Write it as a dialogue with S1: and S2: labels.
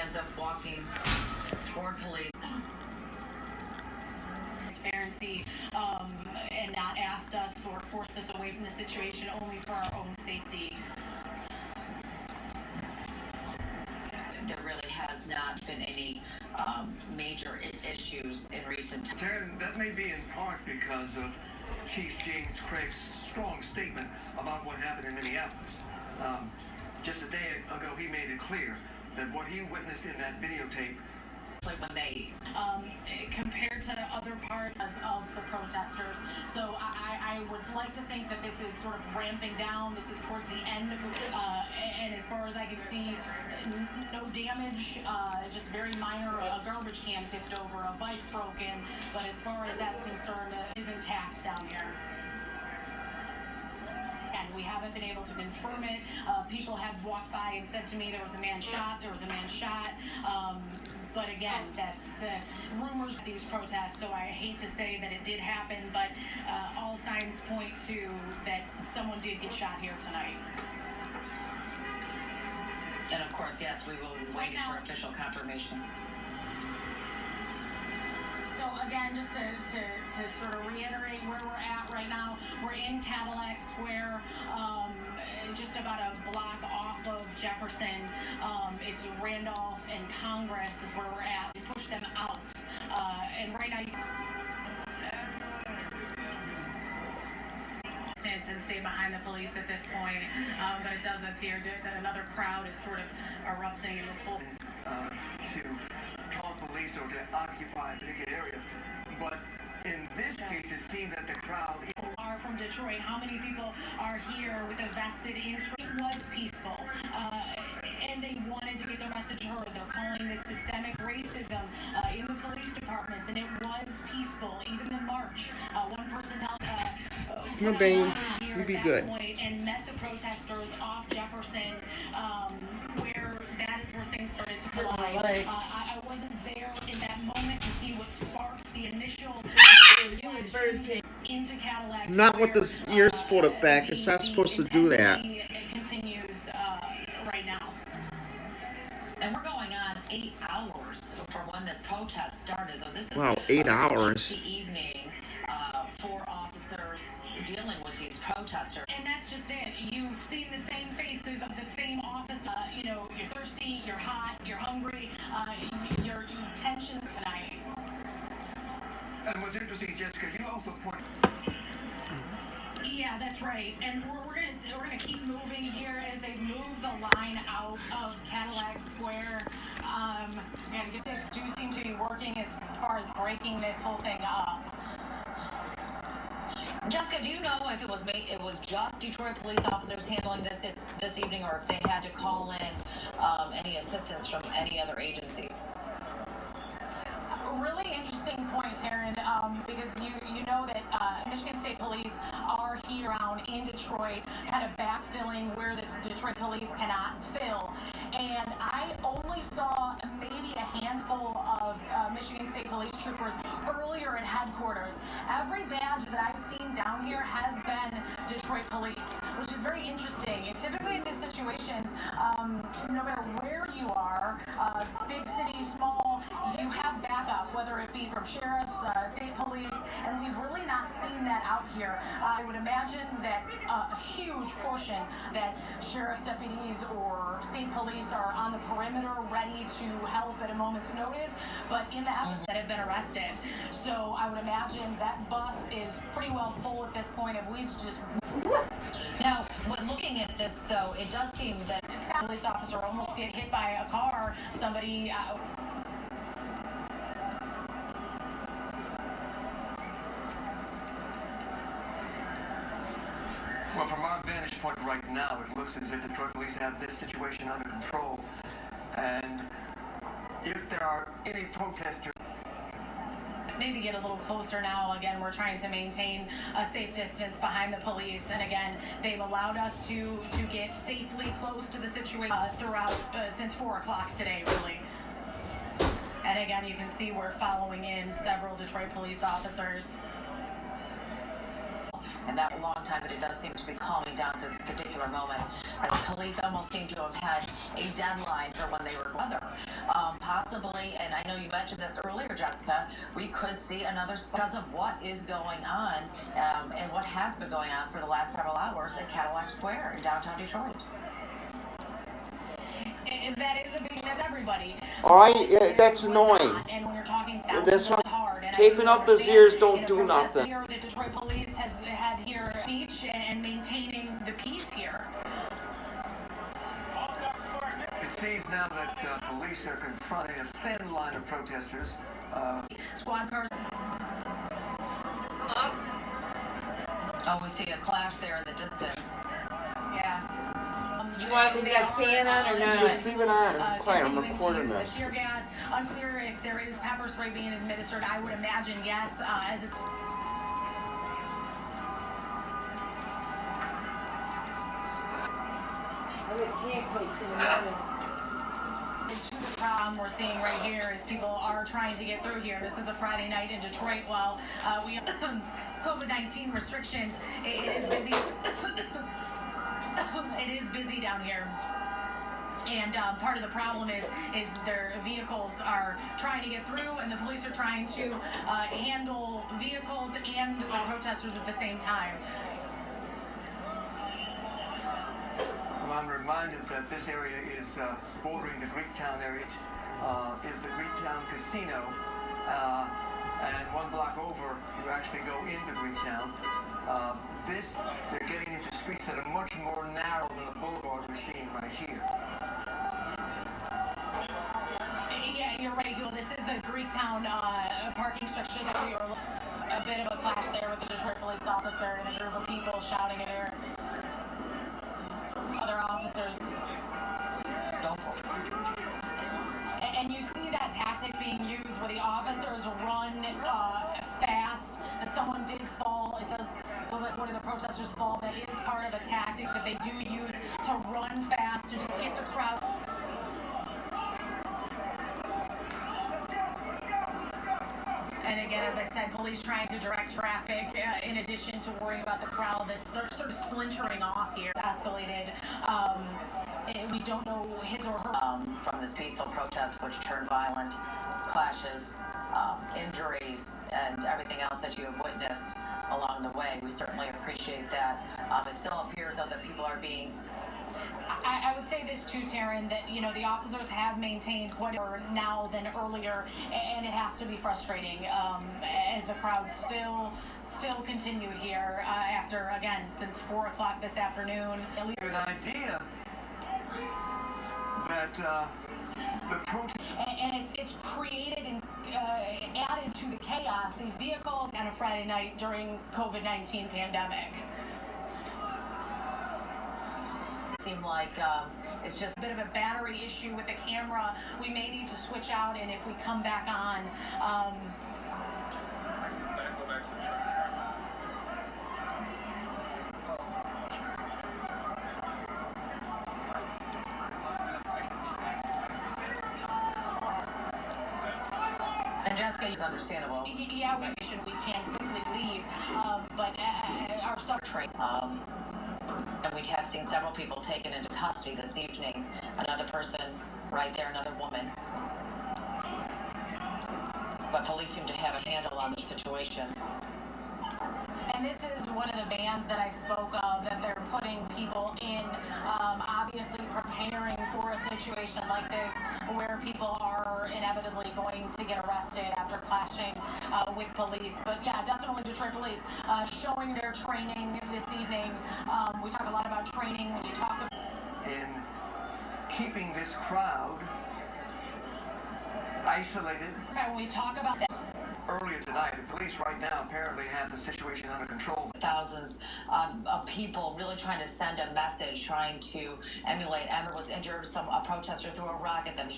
S1: ends up walking toward police.
S2: Transparency, and not asked us or forced us away from the situation only for our own safety.
S1: There really has not been any major issues in recent times.
S3: Taryn, that may be in part because of Chief James Craig's strong statement about what happened in Minneapolis. Just a day ago, he made it clear that what he witnessed in that videotape,
S2: when they compared to other parts of the protesters. So I would like to think that this is sort of ramping down. This is towards the end, and as far as I can see, no damage, just very minor. A garbage can tipped over, a bike broken, but as far as that's concerned, is intact down here. And we haven't been able to confirm it. People have walked by and said to me there was a man shot, but again, that's rumors of these protests, so I hate to say that it did happen, but all signs point to that someone did get shot here tonight.
S1: And of course, yes, we will be waiting for official confirmation.
S2: So again, just to sort of reiterate where we're at right now, we're in Cadillac Square, just about a block off of Jefferson. It's Randolph and Congress is where we're at. We push them out, and right now and stay behind the police at this point, but it does appear that another crowd is sort of erupting in this whole
S3: to call police or to occupy a particular area. But in this case, it seems that the crowd
S2: are from Detroit. How many people are here with a vested interest? It was peaceful, and they wanted to get their message heard. They're calling this systemic racism in the police departments, and it was peaceful, even in March. One person
S4: you'd be good.
S2: And met the protesters off Jefferson, where that is where things started to collide. I wasn't there in that moment to see what sparked the initial into Cadillac.
S4: Not with this ears folded back. It's not supposed to do that.
S2: It continues right now.
S1: And we're going on 8 hours from when this protest started. So this is
S4: wow, 8 hours.
S1: The evening for officers dealing with these protesters.
S2: And that's just it. You've seen the same faces of the same officer. You're thirsty, you're hot, you're hungry, your tensions tonight.
S3: And what's interesting, Jessica, you also point.
S2: Yeah, that's right. And we're gonna keep moving here as they move the line out of Cadillac Square. And the logistics do seem to be working as far as breaking this whole thing up.
S1: Jessica, do you know if it was just Detroit police officers handling this evening, or if they had to call in any assistance from any other agencies?
S2: Really interesting point, Taryn, because you know that Michigan State Police are here around in Detroit, kind of backfilling where the Detroit police cannot fill. And I only saw maybe a handful of Michigan State Police troopers earlier at headquarters. Every badge that I've seen down here has been Detroit Police, which is very interesting. And typically in these situations, no matter where you are, big city, small, you have backup, whether it be from sheriffs, state police, and we've really not seen that out here. I would imagine that a huge portion that sheriff's deputies or state police are on the perimeter ready to help at a moment's notice, but in the absence that have been arrested. So I would imagine that bus is pretty well full at this point, if we just...
S1: Now, when looking at this, though, it does seem that
S2: a police officer almost get hit by a car, somebody...
S3: Well, from our vantage point right now, it looks as if the Detroit police have this situation under control. And if there are any protesters...
S2: Maybe get a little closer now. Again, we're trying to maintain a safe distance behind the police. And again, they've allowed us to get safely close to the situation throughout, since 4 o'clock today, really. And again, you can see we're following in several Detroit police officers.
S1: And that a long time, but it does seem to be calming down to this particular moment, as police almost seem to have had a deadline for when they were weather. possibly, and I know you mentioned this earlier, Jessica, we could see another because of what is going on and what has been going on for the last several hours at Cadillac Square in downtown Detroit.
S2: And that is a big, that's everybody.
S4: All right, yeah, that's annoying.
S2: And when you're talking
S4: This one,
S2: hard. And
S4: taping up his ears don't do nothing.
S2: Here, the Detroit police has had here speech and maintaining the peace here.
S3: It seems now that police are confronting a thin line of protesters.
S2: Squad cars.
S1: Oh, we see a clash there in the distance.
S2: Yeah.
S5: Do you want to leave that fan on or not?
S4: Just leave it on. I'm quiet. I'm recording this.
S2: Tear gas. Unclear if there is pepper spray being administered. I would imagine yes, as it's. To the problem we're seeing right here is people are trying to get through here. This is a Friday night in Detroit while we have COVID-19 restrictions. It is busy. It is busy down here. And part of the problem is their vehicles are trying to get through, and the police are trying to handle vehicles and the protesters at the same time.
S3: Well, I'm reminded that this area is bordering the Greektown area, is the Greektown Casino, and one block over, you actually go into Greektown. They're getting into streets that are much more narrow than the boulevard we're seeing right here.
S2: Yeah, you're right, Hugh. This is the Greektown parking structure that we were a bit of a clash there with the Detroit police officer and a group of people shouting at her. Other officers. And you see that tactic being used where the officers run fast. If someone did fall, it does. One of the protesters fall. That is part of a tactic that they do use to run fast to just get the crowd. And again, as I said, police trying to direct traffic in addition to worrying about the crowd that's sort of splintering off here. Escalated. We don't know his or her.
S1: From this peaceful protest, which turned violent, clashes, injuries, and everything else that you have witnessed along the way. We certainly appreciate that. It still appears, though, that people are being...
S2: I would say this too, Taryn, that, you know, the officers have maintained quite more now than earlier, and it has to be frustrating as the crowds still continue here after, again, since 4 o'clock this afternoon.
S3: Good idea that the protest...
S2: And it's created and added to the chaos, these vehicles on a Friday night during COVID-19 pandemic.
S1: Seem like it's just
S2: a bit of a battery issue with the camera. We may need to switch out, and if we come back on,
S1: and Jessica is understandable.
S2: Yeah, we can quickly leave, but our stuff train.
S1: And we have seen several people taken into custody this evening. Another person right there, another woman. But police seem to have a handle on the situation.
S2: And this is one of the bans that I spoke of, that they're putting people in, obviously preparing for a situation like this where people are inevitably going to get arrested after clashing with police. But yeah, definitely Detroit police showing their training this evening. We talk a lot about training when you talk about...
S3: in keeping this crowd isolated.
S2: When we talk about that...
S3: Earlier tonight, the police right now apparently have the situation under control.
S1: Thousands of people really trying to send a message, trying to emulate. Emmer was injured. A protester threw a rock at them.